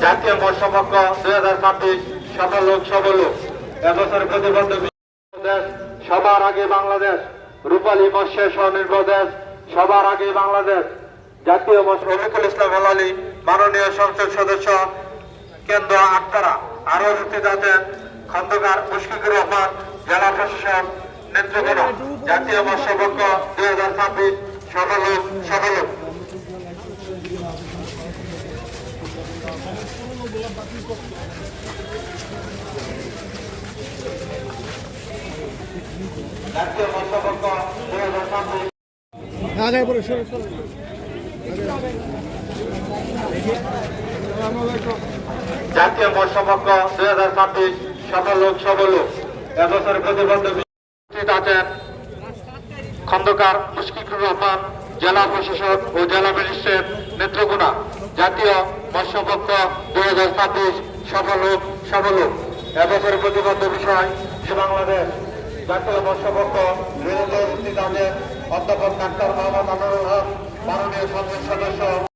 জাতীয় মৎস্যপক্ষ 2026 সফল হোক সফল হোক। এবছর প্রতিবদ্ধ দেশ সবার আগে বাংলাদেশ, রূপালী মৎস্য স্বনির্ভর দেশ সবার আগে বাংলাদেশ। জাতীয় মৎস্য রফিকুল ইসলাম হেলালি, মাননীয় সংসদ সদস্য কেন্দ্র আটকারা, আরো উপস্থিত আছেন খন্দকার মুশফিকুর রহমান, জেলা প্রশাসক নেতৃবৃন্দ। জাতীয় মৎস্যপক্ষ 2026 সফল হোক সফল হোক। জাতীয় মৎস্যপক্ষ 2026 জাতীয় মৎস্যপক্ষ 2026 সফল হোক সফল হোক। এবছর প্রতিবদ্ধ উপস্থিত আছেন খন্দকার মুশফিকুর রহমান, জেলা প্রশাসক ও জেলা ম্যাজিস্ট্রেট নেত্রকোনা। জাতীয় মৎস্যপক্ষ 2026 সফল হোক সফল হোক। এবছর প্রতিবদ্ধ বিষয় বাংলাদেশ। জাতীয় মৎস্যপক্ষ উপস্থিত আছেন অধ্যাপক ডাক্তার মোহাম্মদ আনোয়ারুল হক, মাননীয় সংসদ সদস্য।